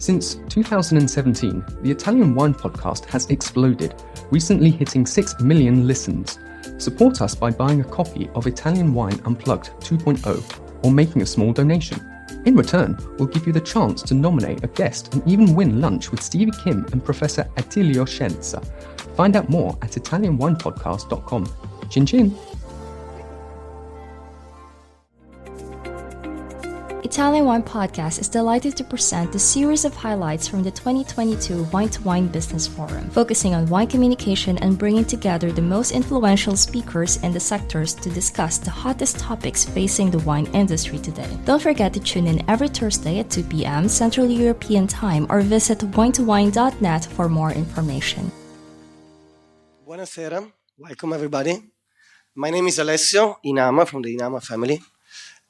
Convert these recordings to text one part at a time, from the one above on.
Since 2017, the Italian Wine Podcast has exploded, recently hitting 6 million listens. Support us by buying a copy of Italian Wine Unplugged 2.0 or making a small donation. In return, we'll give you the chance to nominate a guest and even win lunch with Stevie Kim and Professor Attilio Scienza. Find out more at italianwinepodcast.com. Chin chin! Italian Wine Podcast is delighted to present the series of highlights from the 2022 Wine2wine Business Forum, focusing on wine communication and bringing together the most influential speakers in the sectors to discuss the hottest topics facing the wine industry today. Don't forget to tune in every Thursday at 2 p.m. Central European Time or visit wine2wine.net for more information. Buonasera, welcome everybody. My name is Alessio Inama from the Inama family.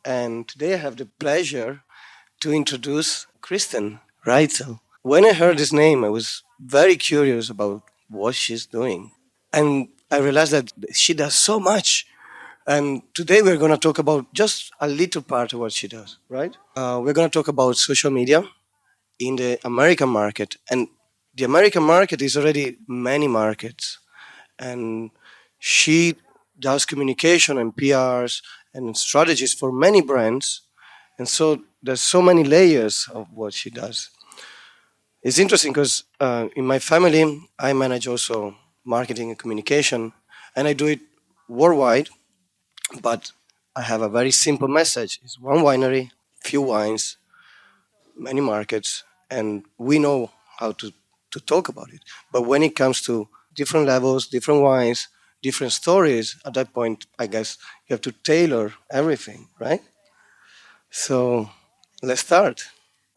And today I have the pleasure to introduce Kristen Reitzell. When I heard this name, I was very curious about what she's doing. And I realized that she does so much. And today we're going to talk about just a little part of what she does, right? We're going to talk about social media in the American market. And the American market is already many markets. And she does communication and PRs and strategies for many brands. And so there's so many layers of what she does. It's interesting because in my family, I manage also marketing and communication, and I do it worldwide, but I have a very simple message. It's one winery, few wines, many markets, and we know how to talk about it. But when it comes to different levels, different wines, different stories, at that point, I guess you have to tailor everything, right? So let's start.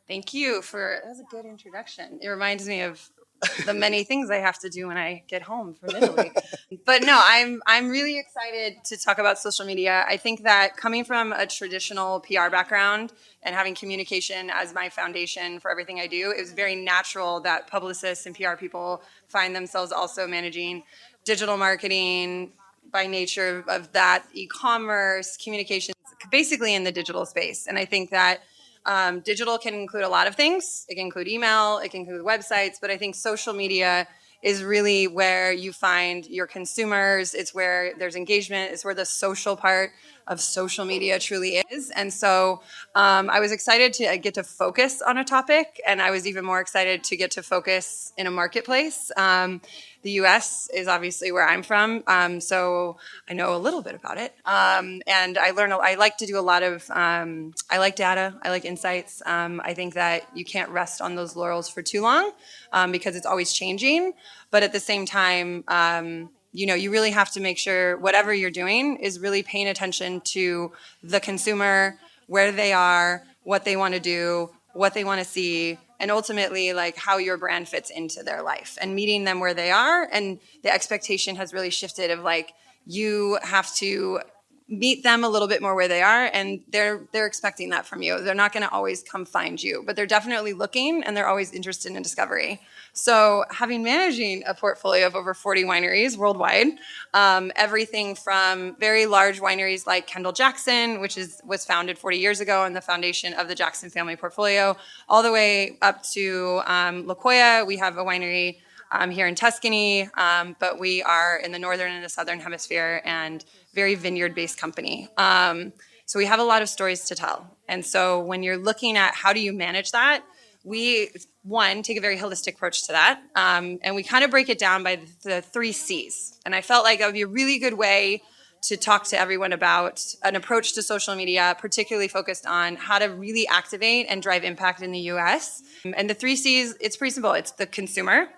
Thank you that was a good introduction. It reminds me of the many things I have to do when I get home from Italy. But no, I'm really excited to talk about social media. I think that coming from a traditional PR background and having communication as my foundation for everything I do, it was very natural that publicists and PR people find themselves also managing digital marketing by nature of that, e-commerce, communications, basically in the digital space. And I think that digital can include a lot of things. It can include email, it can include websites, but I think social media is really where you find your consumers. It's where there's engagement. It's where the social part of social media truly is. And so I was excited to get to focus on a topic, and I was even more excited to get to focus in a marketplace. The US is obviously where I'm from, so I know a little bit about it. And I like to do a lot of, I like data, I like insights. I think that you can't rest on those laurels for too long because it's always changing. But at the same time, you really have to make sure whatever you're doing is really paying attention to the consumer, where they are, what they want to do, what they want to see, and ultimately like how your brand fits into their life and meeting them where they are. And the expectation has really shifted of like, you have to meet them a little bit more where they are, and they're expecting that from you. They're not going to always come find you, but they're definitely looking, and they're always interested in discovery. So managing a portfolio of over 40 wineries worldwide, everything from very large wineries like Kendall Jackson, which was founded 40 years ago and the foundation of the Jackson family portfolio, all the way up to La Jolla. We have a winery here in Tuscany, but we are in the northern and the southern hemisphere and very vineyard-based company. So we have a lot of stories to tell. And so when you're looking at how do you manage that, we, take a very holistic approach to that. And we kind of break it down by the 3 C's. And I felt like that would be a really good way to talk to everyone about an approach to social media, particularly focused on how to really activate and drive impact in the US. And the 3 C's, it's pretty simple. It's the consumer.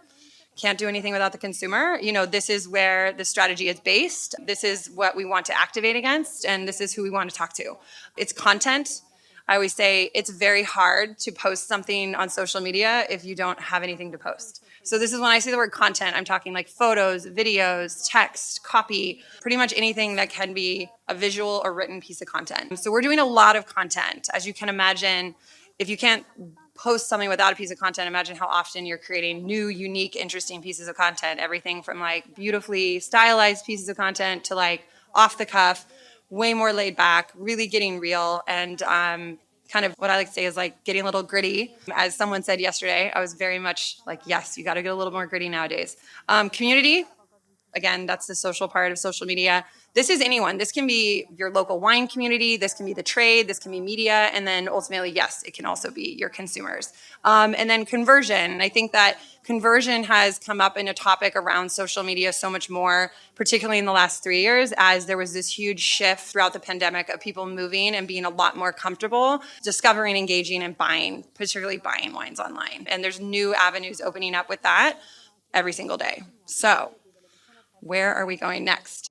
Can't do anything without the consumer. This is where the strategy is based. This is what we want to activate against, and this is who we want to talk to. It's content. I always say it's very hard to post something on social media if you don't have anything to post. So this is when I say the word content, I'm talking like photos, videos, text, copy, pretty much anything that can be a visual or written piece of content. So we're doing a lot of content. As you can imagine, if you can't post something without a piece of content, imagine how often you're creating new, unique, interesting pieces of content. Everything from like beautifully stylized pieces of content to like off the cuff, way more laid back, really getting real. And kind of what I like to say is like getting a little gritty. As someone said yesterday, I was very much like, yes, you got to get a little more gritty nowadays. Community, again, that's the social part of social media. This is anyone. This can be your local wine community. This can be the trade. This can be media. And then ultimately, yes, it can also be your consumers. And then conversion. I think that conversion has come up in a topic around social media so much more, particularly in the last 3 years, as there was this huge shift throughout the pandemic of people moving and being a lot more comfortable discovering, engaging, and buying, particularly buying wines online. And there's new avenues opening up with that every single day. So where are we going next?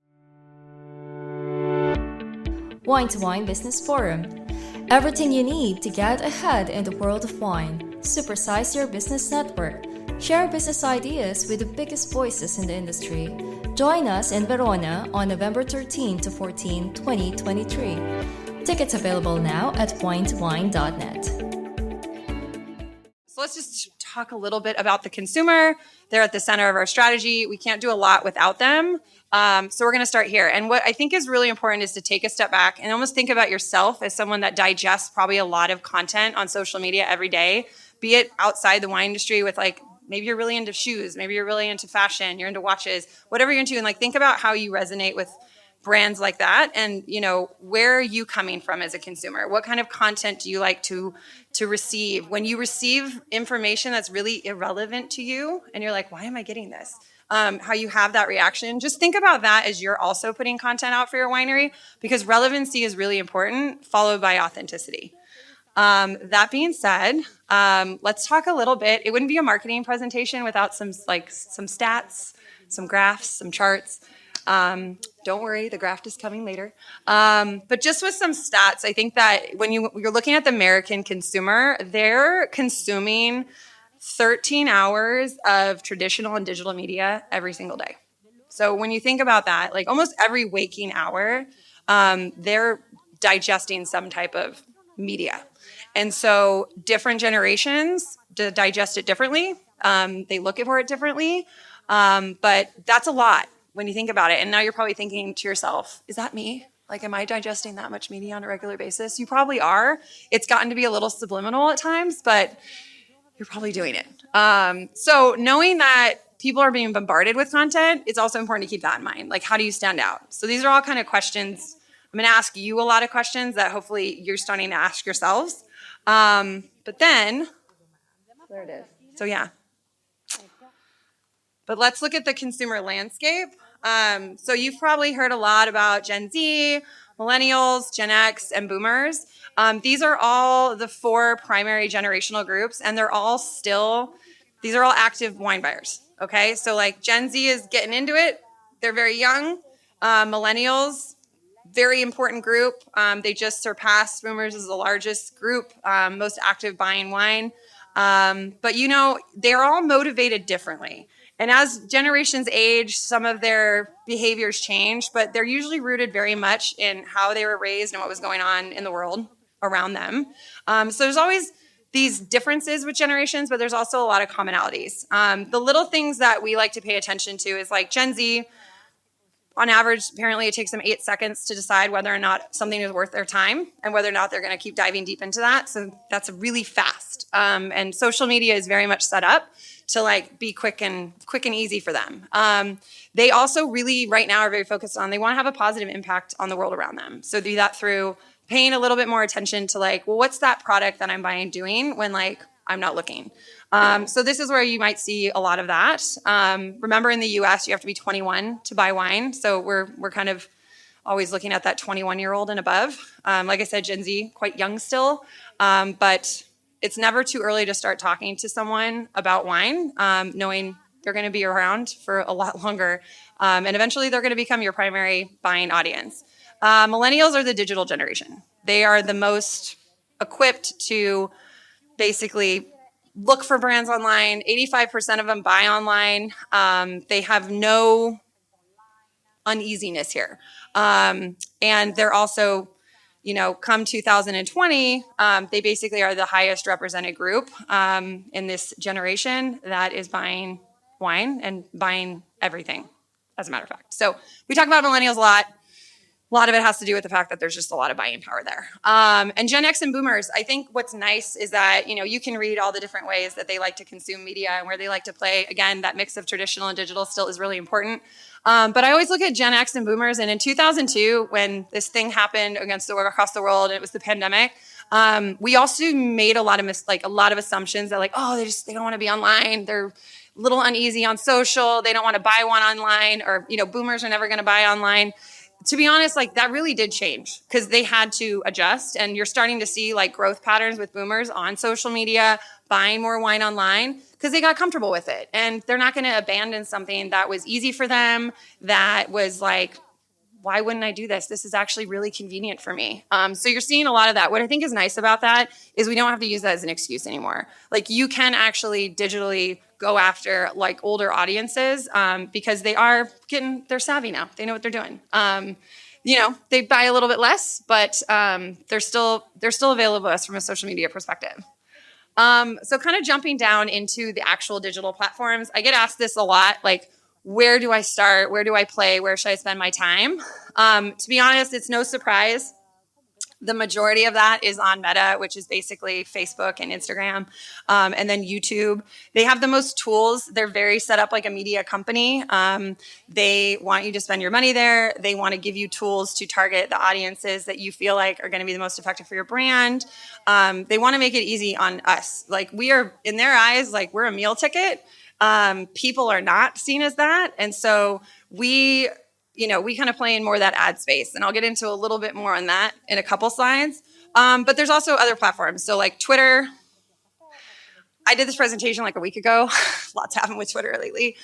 Wine2wine Business Forum. Everything you need to get ahead in the world of wine. Supersize your business network. Share business ideas with the biggest voices in the industry. Join us in Verona on November 13 to 14, 2023. Tickets available now at wine2wine.net. So let's just talk a little bit about the consumer. They're at the center of our strategy. We can't do a lot without them. So we're going to start here. And what I think is really important is to take a step back and almost think about yourself as someone that digests probably a lot of content on social media every day, be it outside the wine industry with like, maybe you're really into shoes, maybe you're really into fashion, you're into watches, whatever you're into. And like, think about how you resonate with brands like that. And, you know, where are you coming from as a consumer? What kind of content do you like to receive? When you receive information that's really irrelevant to you and you're like, why am I getting this? How you have that reaction, just think about that as you're also putting content out for your winery, because relevancy is really important, followed by authenticity. That being said, let's talk a little bit. It wouldn't be a marketing presentation without some stats, some graphs, some charts. Don't worry, the graph is coming later. But just with some stats, I think that when you're looking at the American consumer, they're consuming 13 hours of traditional and digital media every single day. So when you think about that, like almost every waking hour, they're digesting some type of media. And so different generations digest it differently. They look for it differently. But that's a lot when you think about it. And now you're probably thinking to yourself, is that me? Like, am I digesting that much media on a regular basis? You probably are. It's gotten to be a little subliminal at times, but you're probably doing it. So knowing that people are being bombarded with content, it's also important to keep that in mind. Like, how do you stand out? So these are all kind of questions. I'm going to ask you a lot of questions that hopefully you're starting to ask yourselves. But then, there it is. So yeah. But let's look at the consumer landscape. So you've probably heard a lot about Gen Z, millennials, Gen X, and boomers. These are all the 4 primary generational groups, and these are all active wine buyers, okay? So like Gen Z is getting into it. They're very young. Millennials, very important group. They just surpassed boomers as the largest group, most active buying wine. But you know, they're all motivated differently. And as generations age, some of their behaviors change, but they're usually rooted very much in how they were raised and what was going on in the world around them. So there's always these differences with generations, but there's also a lot of commonalities. The little things that we like to pay attention to is like Gen Z, on average, apparently it takes them 8 seconds to decide whether or not something is worth their time and whether or not they're going to keep diving deep into that. So that's really fast. And social media is very much set up to like be quick and easy for them. They also really right now are very focused on, they want to have a positive impact on the world around them. So do that through paying a little bit more attention to like, well, what's that product that I'm buying doing when like I'm not looking? So this is where you might see a lot of that. Remember in the US, you have to be 21 to buy wine. So we're kind of always looking at that 21-year-old and above. Like I said, Gen Z, quite young still. But it's never too early to start talking to someone about wine, knowing they're going to be around for a lot longer. And eventually they're going to become your primary buying audience. Millennials are the digital generation. They are the most equipped to basically look for brands online. 85% of them buy online. They have no uneasiness here. And they're also, you know, come 2020, they basically are the highest represented group in this generation that is buying wine and buying everything, as a matter of fact. So we talk about millennials a lot. lot of it has to do with the fact that there's just a lot of buying power there. And Gen X and boomers, I think what's nice is that, you can read all the different ways that they like to consume media and where they like to play. Again, that mix of traditional and digital still is really important. But I always look at Gen X and boomers, and in 2002, when this thing happened across the world, and it was the pandemic, we also made a lot of assumptions that they don't want to be online. They're a little uneasy on social. They don't want to buy one online, or, boomers are never going to buy online. To be honest, that really did change because they had to adjust, and you're starting to see growth patterns with boomers on social media, buying more wine online because they got comfortable with it, and they're not going to abandon something that was easy for them, that was why wouldn't I do this? This is actually really convenient for me. So you're seeing a lot of that. What I think is nice about that is we don't have to use that as an excuse anymore. You can actually digitally go after older audiences because they're savvy now. They know what they're doing. They buy a little bit less, but they're still available to us from a social media perspective. So kind of jumping down into the actual digital platforms, I get asked this a lot, where do I start? Where do I play? Where should I spend my time? To be honest, it's no surprise. The majority of that is on Meta, which is basically Facebook and Instagram, and then YouTube. They have the most tools. They're very set up like a media company. They want you to spend your money there. They want to give you tools to target the audiences that you feel like are going to be the most effective for your brand. They want to make it easy on us. We are, in their eyes, we're a meal ticket. People are not seen as that. And so we kind of play in more of that ad space. And I'll get into a little bit more on that in a couple slides. But there's also other platforms. So Twitter. I did this presentation a week ago. Lots happened with Twitter lately.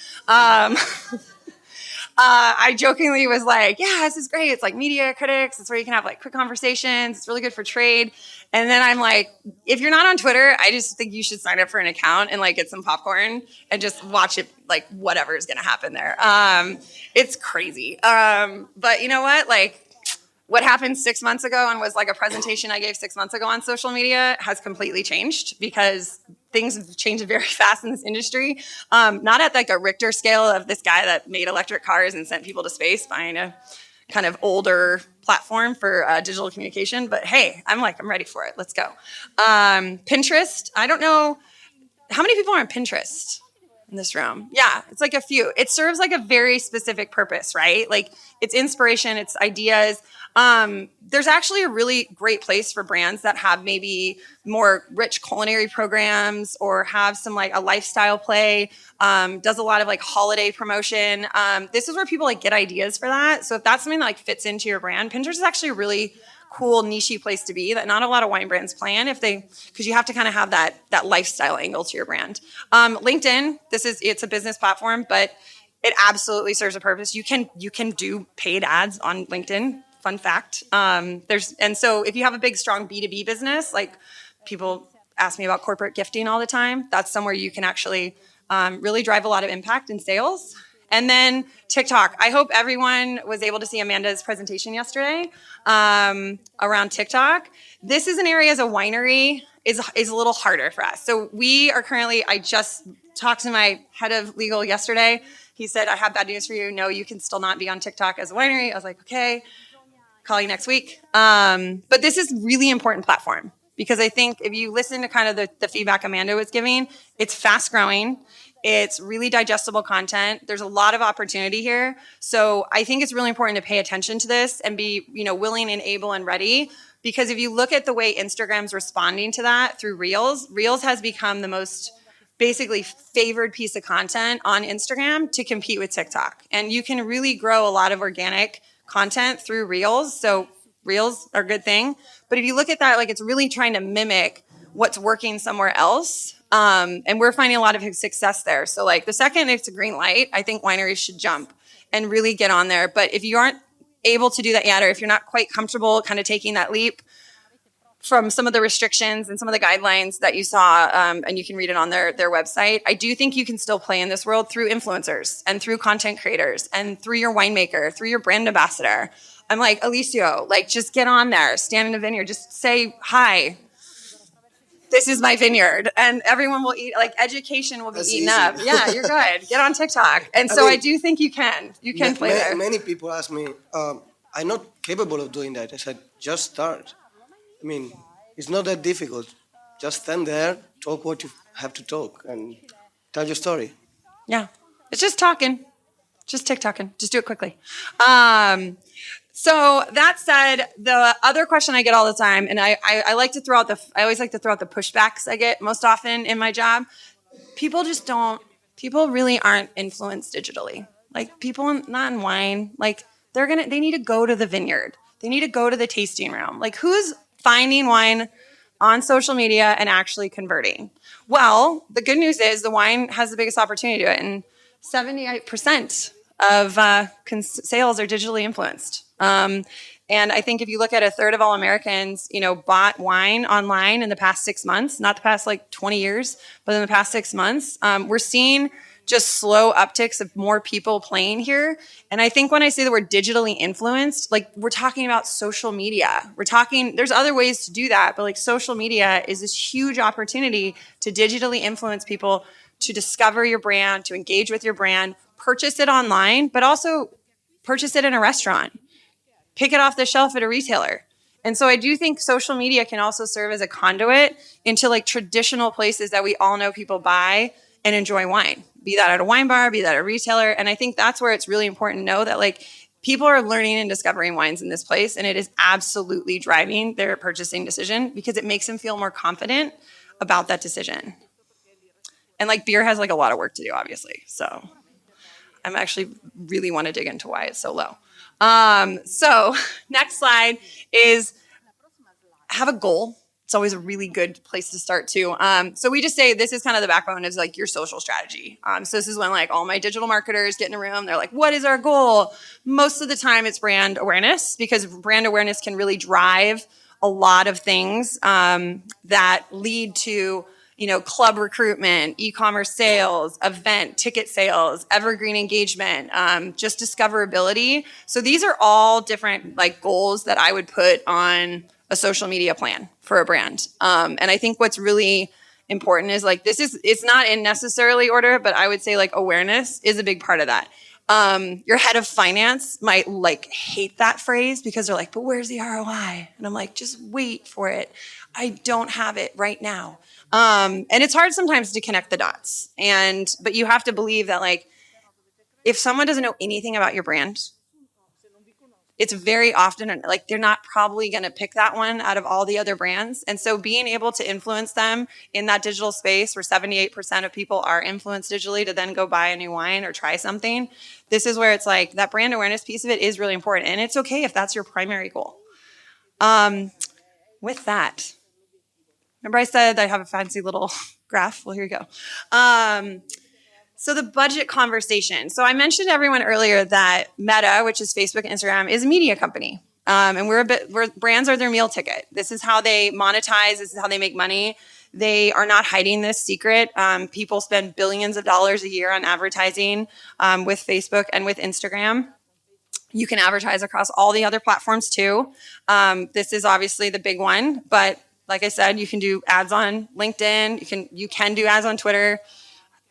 I jokingly was yeah, this is great. It's media critics. It's where you can have quick conversations. It's really good for trade. And then I'm if you're not on Twitter, I just think you should sign up for an account and get some popcorn and just watch it, whatever is going to happen there. It's crazy. But you know what happened 6 months ago and was a presentation I gave 6 months ago on social media has completely changed because things have changed very fast in this industry. Not at a Richter scale of this guy that made electric cars and sent people to space buying a kind of older platform for digital communication. But hey, I'm ready for it. Let's go. Pinterest. I don't know how many people are on Pinterest in this room. Yeah, it's a few. It serves a very specific purpose, right? It's inspiration, it's ideas. There's actually a really great place for brands that have maybe more rich culinary programs or have some a lifestyle play, does a lot of holiday promotion. This is where people get ideas for that. So if that's something that fits into your brand, Pinterest is actually a really cool niche-y place to be that not a lot of wine brands plan because you have to kind of have that lifestyle angle to your brand. LinkedIn, it's a business platform, but it absolutely serves a purpose. You can do paid ads on LinkedIn. Fun fact. And so if you have a big, strong B2B business, people ask me about corporate gifting all the time, that's somewhere you can actually really drive a lot of impact in sales. And then TikTok. I hope everyone was able to see Amanda's presentation yesterday around TikTok. This is an area as a winery is a little harder for us. So we are currently, I just talked to my head of legal yesterday. He said, I have bad news for you. No, you can still not be on TikTok as a winery. I was okay, call you next week. But this is really important platform because I think if you listen to kind of the feedback Amanda was giving, it's fast growing. It's really digestible content. There's a lot of opportunity here. So I think it's really important to pay attention to this and be, willing and able and ready. Because if you look at the way Instagram's responding to that through Reels has become the most basically favored piece of content on Instagram to compete with TikTok. And you can really grow a lot of organic content through Reels. So Reels are a good thing. But if you look at that, it's really trying to mimic what's working somewhere else. And we're finding a lot of success there. So the second it's a green light, I think wineries should jump and really get on there. But if you aren't able to do that yet, or if you're not quite comfortable kind of taking that leap from some of the restrictions and some of the guidelines that you saw, and you can read it on their website, I do think you can still play in this world through influencers and through content creators and through your winemaker, through your brand ambassador. I'm Alessio, just get on there, stand in a vineyard, just say, hi, this is my vineyard, and everyone will eat, education will be eaten up. Yeah, you're good. Get on TikTok. And so I do think you can play there. Many people ask me, I'm not capable of doing that. I said, just start. I mean, it's not that difficult. Just stand there, talk what you have to talk, and tell your story. Yeah. It's just talking. Just TikToking. Just do it quickly. So that said, the other question I get all the time, and I like to throw out I always like to throw out the pushbacks I get most often in my job. People really aren't influenced digitally. Like people not in wine, like they need to go to the vineyard. They need to go to the tasting room. Like who's finding wine on social media and actually converting? Well, the good news is the wine has the biggest opportunity to do it, and 78% of sales are digitally influenced. And I think if you look at a third of all Americans, bought wine online in the past 6 months, not the past like 20 years, but in the past 6 months, we're seeing just slow upticks of more people playing here. And I think when I say that we're digitally influenced, like we're talking about social media. There's other ways to do that, but like social media is this huge opportunity to digitally influence people to discover your brand, to engage with your brand, purchase it online, but also purchase it in a restaurant, pick it off the shelf at a retailer. And so I do think social media can also serve as a conduit into like traditional places that we all know people buy and enjoy wine, be that at a wine bar, be that at a retailer. And I think that's where it's really important to know that like people are learning and discovering wines in this place, and it is absolutely driving their purchasing decision because it makes them feel more confident about that decision. And like beer has like a lot of work to do, obviously. So I'm actually really want to dig into why it's so low. So next slide is have a goal. It's always a really good place to start too. So we just say this is kind of the backbone is like your social strategy. So this is when like all my digital marketers get in a room. They're like, what is our goal? Most of the time it's brand awareness, because brand awareness can really drive a lot of things that lead to club recruitment, e-commerce sales, event ticket sales, evergreen engagement, just discoverability. So these are all different like goals that I would put on a social media plan for a brand. And I think what's really important is like it's not in necessarily order, but I would say like awareness is a big part of that. Your head of finance might like hate that phrase because they're like, but where's the ROI? And I'm like, just wait for it. I don't have it right now. And it's hard sometimes to connect the dots. But you have to believe that like, if someone doesn't know anything about your brand, it's very often like they're not probably going to pick that one out of all the other brands. And so being able to influence them in that digital space where 78% of people are influenced digitally to then go buy a new wine or try something, this is where it's like that brand awareness piece of it is really important. And it's okay if that's your primary goal. With that, remember I said I have a fancy little graph? Well, here you go. So the budget conversation. So I mentioned to everyone earlier that Meta, which is Facebook and Instagram, is a media company. And brands are their meal ticket. This is how they monetize. This is how they make money. They are not hiding this secret. People spend billions of dollars a year on advertising with Facebook and with Instagram. You can advertise across all the other platforms too. This is obviously the big one, but like I said, you can do ads on LinkedIn. You can do ads on Twitter.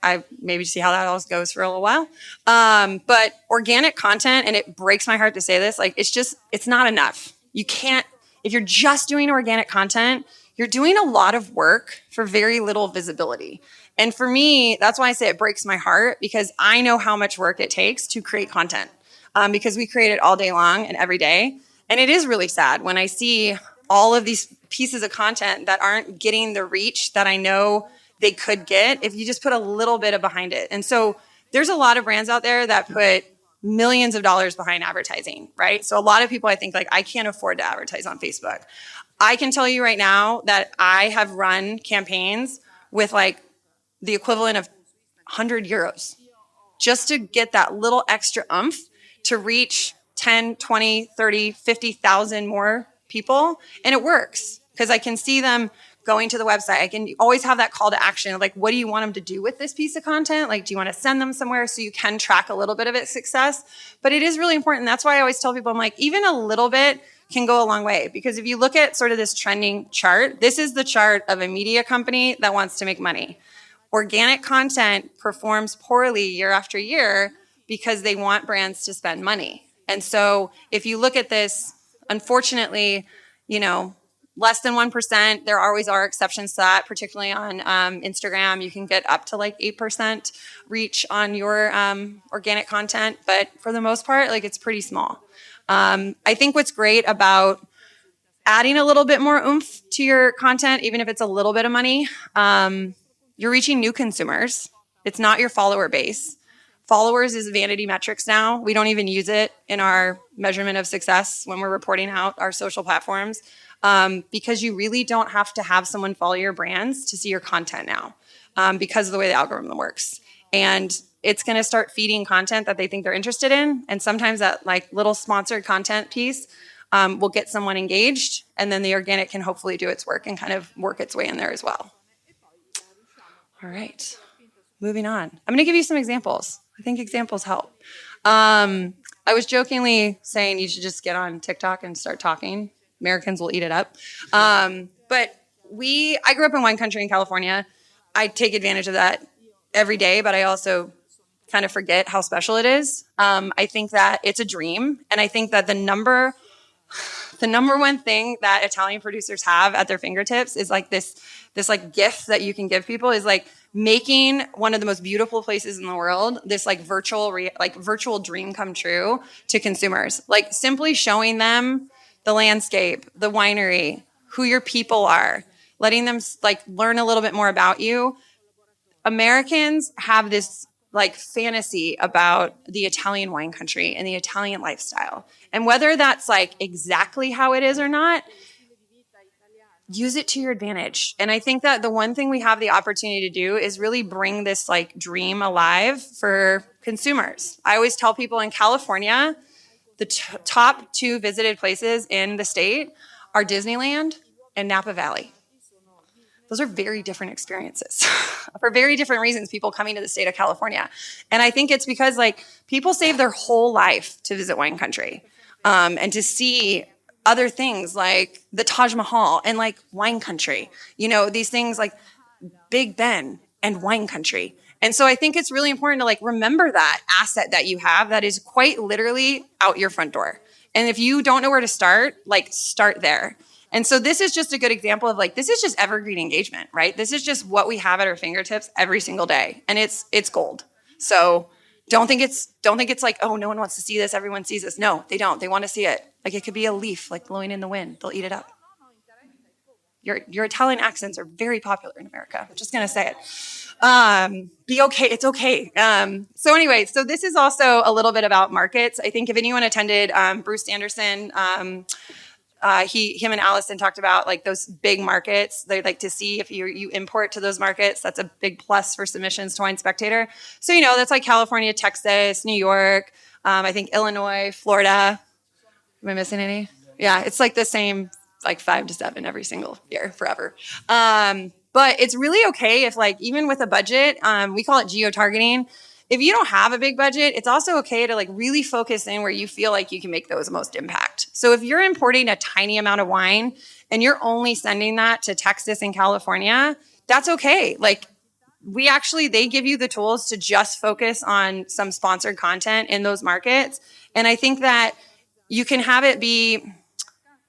I maybe see how that all goes for a little while. But organic content, and it breaks my heart to say this, like it's not enough. You can't, if you're just doing organic content, you're doing a lot of work for very little visibility. And for me, that's why I say it breaks my heart, because I know how much work it takes to create content, because we create it all day long and every day. And it is really sad when I see all of these pieces of content that aren't getting the reach that I know they could get if you just put a little bit of behind it. And so there's a lot of brands out there that put millions of dollars behind advertising, right? So a lot of people, I think, like, I can't afford to advertise on Facebook. I can tell you right now that I have run campaigns with like the equivalent of 100 euros just to get that little extra oomph to reach 10, 20, 30, 50,000 more people. And it works because I can see them going to the website. I can always have that call to action of like, what do you want them to do with this piece of content? Like, do you want to send them somewhere so you can track a little bit of its success? But it is really important. That's why I always tell people, I'm like, even a little bit can go a long way. Because if you look at sort of this trending chart, this is the chart of a media company that wants to make money. Organic content performs poorly year after year because they want brands to spend money. And so if you look at this, unfortunately, less than 1%, there always are exceptions to that, particularly on Instagram. You can get up to like 8% reach on your organic content. But for the most part, like it's pretty small. I think what's great about adding a little bit more oomph to your content, even if it's a little bit of money, you're reaching new consumers. It's not your follower base. Followers is vanity metrics now. We don't even use it in our measurement of success when we're reporting out our social platforms, because you really don't have to have someone follow your brands to see your content now, because of the way the algorithm works. And it's going to start feeding content that they think they're interested in. And sometimes that like little sponsored content piece will get someone engaged, and then the organic can hopefully do its work and kind of work its way in there as well. All right, moving on. I'm going to give you some examples. I think examples help. I was jokingly saying you should just get on TikTok and start talking. Americans will eat it up. But I grew up in wine country in California. I take advantage of that every day, but I also kind of forget how special it is. I think that it's a dream. And I think that the number one thing that Italian producers have at their fingertips is like this like gift that you can give people is like making one of the most beautiful places in the world this like virtual dream come true to consumers. Like simply showing them the landscape, the winery, who your people are, letting them like learn a little bit more about you. Americans have this like fantasy about the Italian wine country and the Italian lifestyle. And whether that's like exactly how it is or not, use it to your advantage. And I think that the one thing we have the opportunity to do is really bring this like dream alive for consumers. I always tell people in California, the top 2 visited places in the state are Disneyland and Napa Valley. Those are very different experiences for very different reasons, people coming to the state of California. And I think it's because like people save their whole life to visit wine country, and to see other things like the Taj Mahal and like wine country, these things like Big Ben and wine country. And so I think it's really important to like remember that asset that you have that is quite literally out your front door. And if you don't know where to start, like start there. And so this is just a good example of like, this is just evergreen engagement, right? This is just what we have at our fingertips every single day. And it's gold. So don't think it's like, oh, no one wants to see this. Everyone sees this. No, they don't. They want to see it. Like it could be a leaf like blowing in the wind. They'll eat it up. Your Italian accents are very popular in America. I'm just going to say it. Be okay. It's okay. So anyway, so this is also a little bit about markets. I think if anyone attended Bruce Anderson, him and Allison talked about like those big markets. They like to see if you import to those markets. That's a big plus for submissions to Wine Spectator. So, that's like California, Texas, New York, I think Illinois, Florida. Am I missing any? Yeah, it's like the same, like 5 to 7 every single year forever. But it's really okay if like, even with a budget, we call it geo-targeting. If you don't have a big budget, it's also okay to like really focus in where you feel like you can make those most impact. So if you're importing a tiny amount of wine and you're only sending that to Texas and California, that's okay. Like they give you the tools to just focus on some sponsored content in those markets. And I think that you can have it be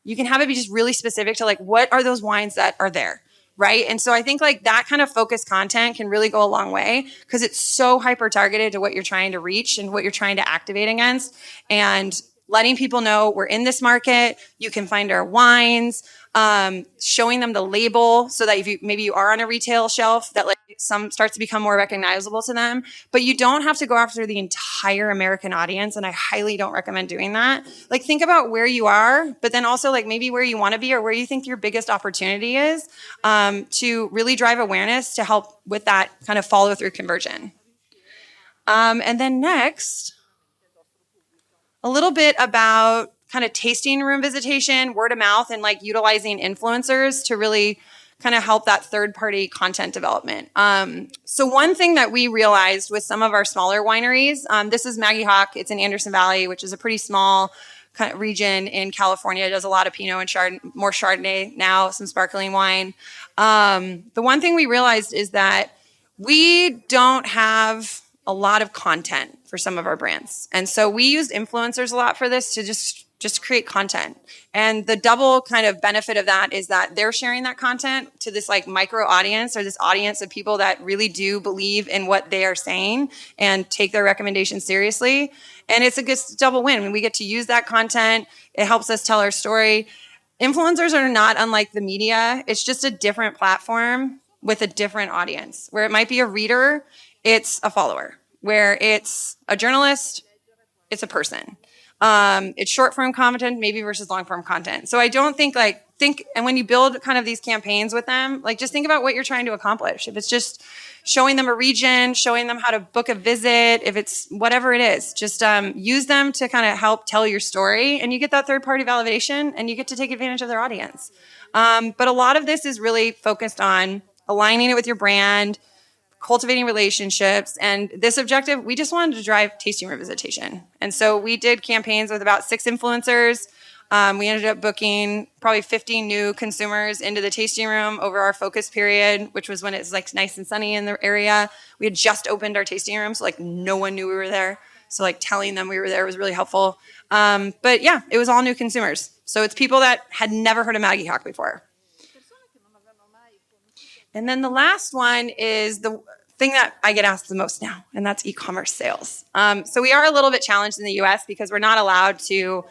just really specific to like, what are those wines that are there? Right. And so I think like that kind of focused content can really go a long way because it's so hyper targeted to what you're trying to reach and what you're trying to activate against, and letting people know we're in this market. You can find our wines, showing them the label so that if maybe you are on a retail shelf, that like some starts to become more recognizable to them. But you don't have to go after the entire American audience, and I highly don't recommend doing that. Like think about where you are, but then also like maybe where you want to be or where you think your biggest opportunity is, to really drive awareness to help with that kind of follow through conversion. And then next, a little bit about kind of tasting room visitation, word of mouth, and like utilizing influencers to really kind of help that third-party content development. So one thing that we realized with some of our smaller wineries, this is Maggie Hawk. It's in Anderson Valley, which is a pretty small kind of region in California. It does a lot of Pinot and more Chardonnay now, some sparkling wine. The one thing we realized is that we don't have a lot of content for some of our brands. And so we used influencers a lot for this to just create content. And the double kind of benefit of that is that they're sharing that content to this like micro audience, or this audience of people that really do believe in what they are saying and take their recommendations seriously. And it's a good double win. When we get to use that content, it helps us tell our story. Influencers are not unlike the media. It's just a different platform with a different audience. Where it might be a reader, it's a follower. Where it's a journalist, it's a person. It's short form content maybe versus long form content. So I don't think and when you build kind of these campaigns with them, like just think about what you're trying to accomplish. If it's just showing them a region, showing them how to book a visit, if it's whatever it is, just use them to kind of help tell your story, and you get that third party validation and you get to take advantage of their audience. But a lot of this is really focused on aligning it with your brand, cultivating relationships. And this objective, we just wanted to drive tasting room visitation. And so we did campaigns with about 6 influencers. We ended up booking probably 50 new consumers into the tasting room over our focus period, which was when it's like nice and sunny in the area. We had just opened our tasting room, so like no one knew we were there. So like telling them we were there was really helpful. But yeah, it was all new consumers. So it's people that had never heard of Maggie Hawk before. And then the last one is the thing that I get asked the most now, and that's e-commerce sales. So we are a little bit challenged in the US because we're not allowed to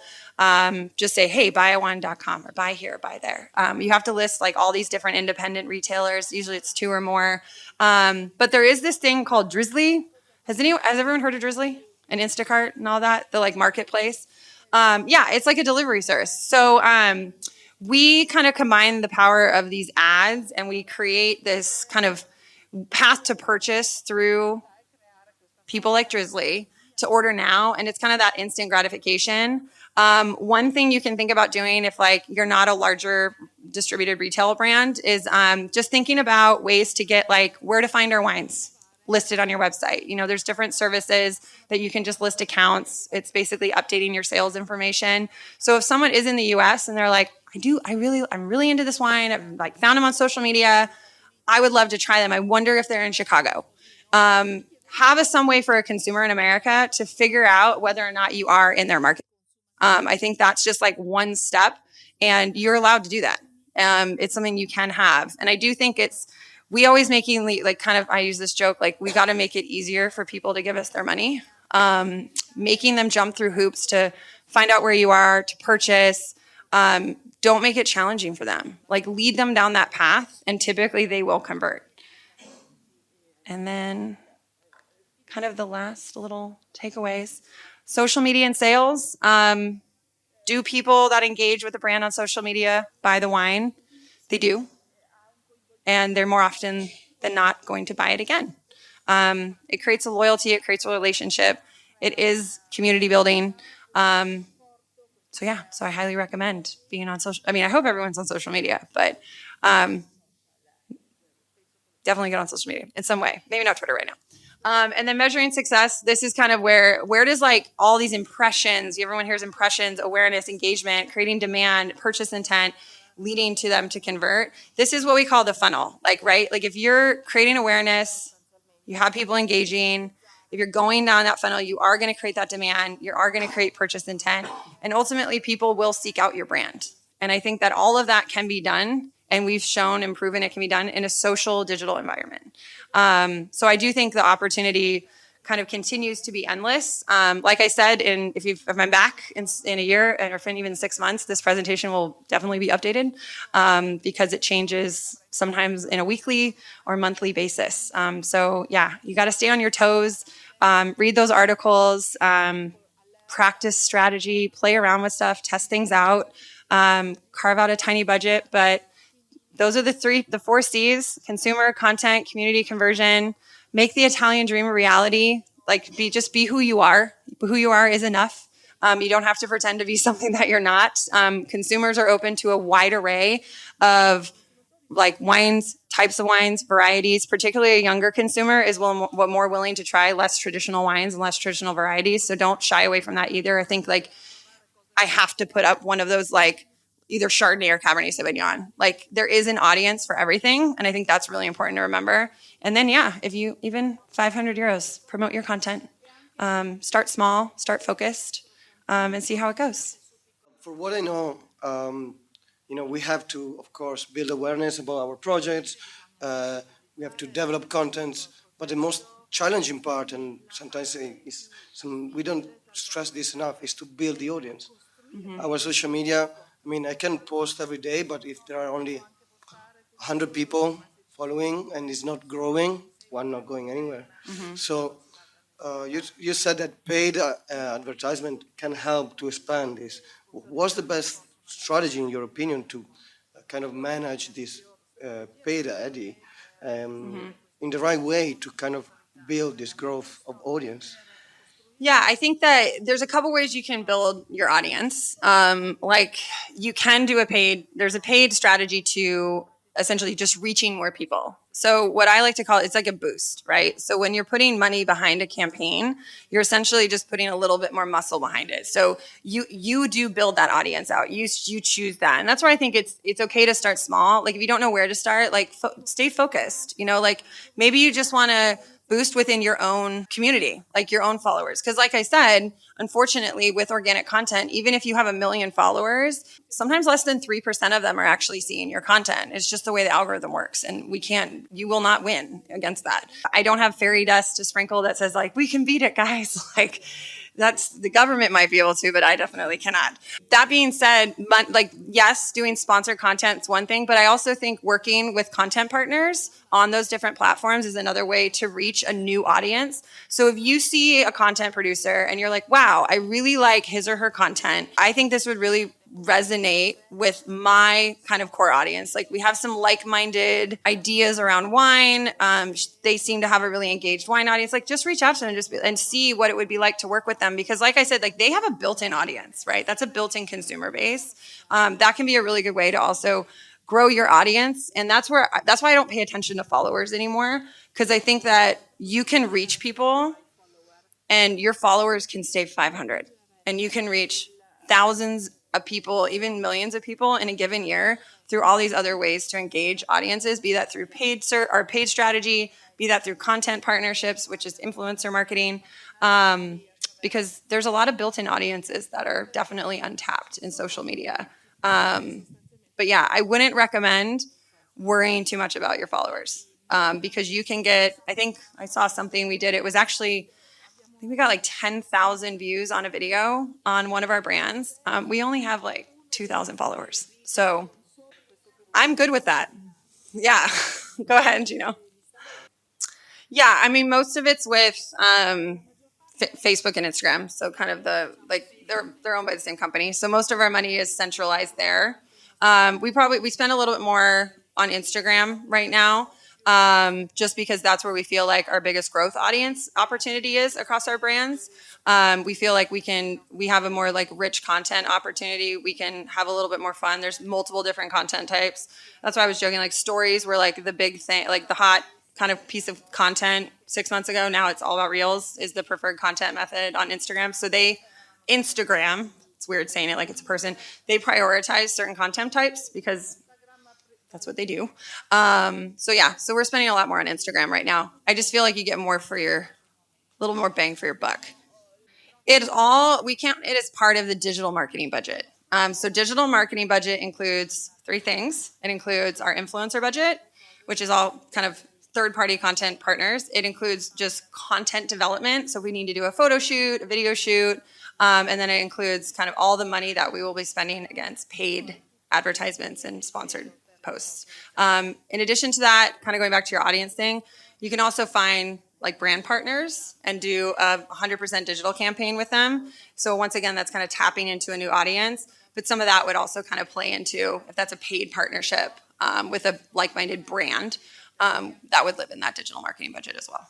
just say, hey, buyawine.com or buy here, buy there. You have to list like all these different independent retailers. Usually it's 2 or more. But there is this thing called Drizzly. Has everyone heard of Drizzly and Instacart and all that? The like marketplace. Yeah, it's like a delivery service. So we kind of combine the power of these ads, and we create this kind of path to purchase through people like Drizzly to order now. And it's kind of that instant gratification. One thing you can think about doing if like you're not a larger distributed retail brand is just thinking about ways to get like where to find our wines listed on your website. You know, there's different services that you can just list accounts. It's basically updating your sales information. So if someone is in the US and they're like, I'm really into this wine. I've like found them on social media. I would love to try them. I wonder if they're in Chicago. Have some way for a consumer in America to figure out whether or not you are in their market. I think that's just like one step, and you're allowed to do that. It's something you can have. And I do think we always making like kind of, I use this joke, like we got to make it easier for people to give us their money, making them jump through hoops to find out where you are, to purchase. Don't make it challenging for them. Like lead them down that path, and typically they will convert. And then kind of the last little takeaways. Social media and sales. Do people that engage with the brand on social media buy the wine? They do. And they're more often than not going to buy it again. It creates a loyalty. It creates a relationship. It is community building. So I highly recommend being on social. I mean, I hope everyone's on social media, but definitely get on social media in some way. Maybe not Twitter right now. And then measuring success. This is kind of where does like all these impressions, everyone hears impressions, awareness, engagement, creating demand, purchase intent, leading to them to convert. This is what we call the funnel. Like, right? Like if you're creating awareness, you have people engaging. If you're going down that funnel, you are going to create that demand. You are going to create purchase intent. And ultimately, people will seek out your brand. And I think that all of that can be done. And we've shown and proven it can be done in a social digital environment. So I do think the opportunity kind of continues to be endless. Like I said, if I'm back in a year or even 6 months, this presentation will definitely be updated because it changes sometimes in a weekly or monthly basis. So yeah, you got to stay on your toes, read those articles, practice strategy, play around with stuff, test things out, carve out a tiny budget. But those are the 4 C's: consumer, content, community, conversion. Make the Italian dream a reality. Like just be who you are. Who you are is enough. You don't have to pretend to be something that you're not. Consumers are open to a wide array of like wines, types of wines, varieties. Particularly a younger consumer is more willing to try less traditional wines and less traditional varieties. So don't shy away from that either. I think like I have to put up one of those like either Chardonnay or Cabernet Sauvignon. Like there is an audience for everything. And I think that's really important to remember. And then, yeah, if you even 500 euros, promote your content, start small, start focused, and see how it goes. For what I know, we have to, of course, build awareness about our projects. We have to develop contents, but the most challenging part, and sometimes we don't stress this enough, is to build the audience. Our social media, I can post every day, but if there are only 100 people following and it's not growing, one not going anywhere. So you said that paid advertisement can help to expand this. What's the best strategy, in your opinion, to kind of manage this paid ad in the right way to kind of build this growth of audience? Yeah, I think that there's a couple ways you can build your audience. Like you can do there's a paid strategy to essentially just reaching more people. So what I like to call it's like a boost, right? So when you're putting money behind a campaign, you're essentially just putting a little bit more muscle behind it. So you do build that audience out. You choose that. And that's why I think it's okay to start small. Like if you don't know where to start, like stay focused, like maybe you just want to boost within your own community, like your own followers. Because like I said, unfortunately, with organic content, even if you have 1 million followers, sometimes less than 3% of them are actually seeing your content. It's just the way the algorithm works. And you will not win against that. I don't have fairy dust to sprinkle that says like, we can beat it, guys. Like the government might be able to, but I definitely cannot. That being said, like, yes, doing sponsored content is one thing, but I also think working with content partners on those different platforms is another way to reach a new audience. So if you see a content producer and you're like, wow, I really like his or her content, I think this would really resonate with my kind of core audience. Like we have some like-minded ideas around wine. They seem to have a really engaged wine audience. Like just reach out to them and see what it would be like to work with them. Because like I said, like they have a built-in audience, right? That's a built-in consumer base. That can be a really good way to also grow your audience. And that's why I don't pay attention to followers anymore. Because I think that you can reach people and your followers can stay 500 and you can reach thousands of people, even millions of people in a given year through all these other ways to engage audiences, be that through paid strategy, be that through content partnerships, which is influencer marketing, because there's a lot of built-in audiences that are definitely untapped in social media. But yeah, I wouldn't recommend worrying too much about your followers because you can I think I saw something we did. It was actually, I think we got like 10,000 views on a video on one of our brands. We only have like 2,000 followers. So I'm good with that. Yeah. Go ahead, Gino. Yeah. I mean, most of it's with Facebook and Instagram. So kind of they're owned by the same company. So most of our money is centralized there. We spend a little bit more on Instagram right now. Just because that's where we feel like our biggest growth audience opportunity is across our brands. We feel like we have a more like rich content opportunity. We can have a little bit more fun. There's multiple different content types. That's why I was joking, like stories were like the big thing, like the hot kind of piece of content 6 months ago. Now it's all about Reels is the preferred content method on Instagram. So Instagram, it's weird saying it like it's a person, they prioritize certain content types because that's what they do. So we're spending a lot more on Instagram right now. I just feel like you get more for little more bang for your buck. It is part of the digital marketing budget. So digital marketing budget includes 3 things. It includes our influencer budget, which is all kind of third-party content partners. It includes just content development. So we need to do a photo shoot, a video shoot. And then it includes kind of all the money that we will be spending against paid advertisements and sponsored posts. In addition to that, kind of going back to your audience thing, you can also find like brand partners and do a 100% digital campaign with them. So once again, that's kind of tapping into a new audience. But some of that would also kind of play into, if that's a paid partnership with a like-minded brand, that would live in that digital marketing budget as well.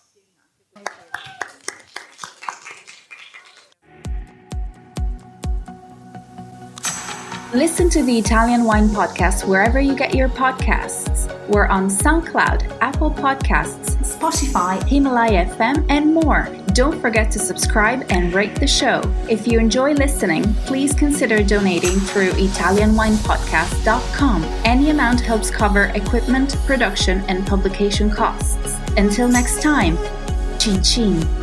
Listen to the Italian Wine Podcast wherever you get your podcasts. We're on SoundCloud, Apple Podcasts, Spotify, Himalaya FM, and more. Don't forget to subscribe and rate the show. If you enjoy listening, please consider donating through ItalianWinePodcast.com. Any amount helps cover equipment, production, and publication costs. Until next time, cin cin.